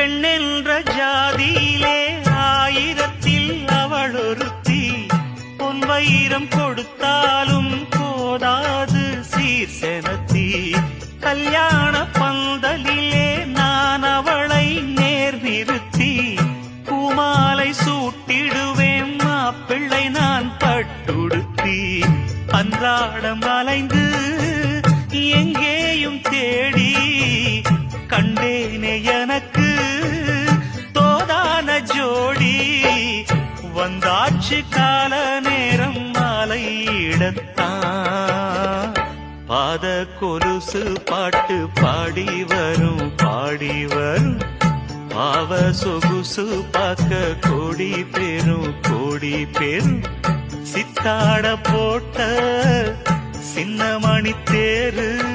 பெண்ணென்ற ஜாதியிலே ஆயிரத்தில் அவள் ஒருத்தி. பொன் வைரம் கொடுத்தாலும் போதாது சீர்செனத்தி. கல்யாண பந்தலிலே நான் அவளை நேர் நிறுத்தி. பூமாலை சூட்டிடுவேன் மாப்பிள்ளை நான் பட்டுடுத்தி. அன்றாடம் அலைந்து எங்கேயும் தேடி கண்டேனே எனக்கு தோதான ஜோடி. வந்தாச்சு கால நேரம் மாலையிடத்தான். பாத கொலுசு பாட்டு பாடி வரும் பாடி வரும். பாவ சொகுசு பார்க்க கோடி பேரும். சித்தாட போட்ட சின்ன மணி தேரு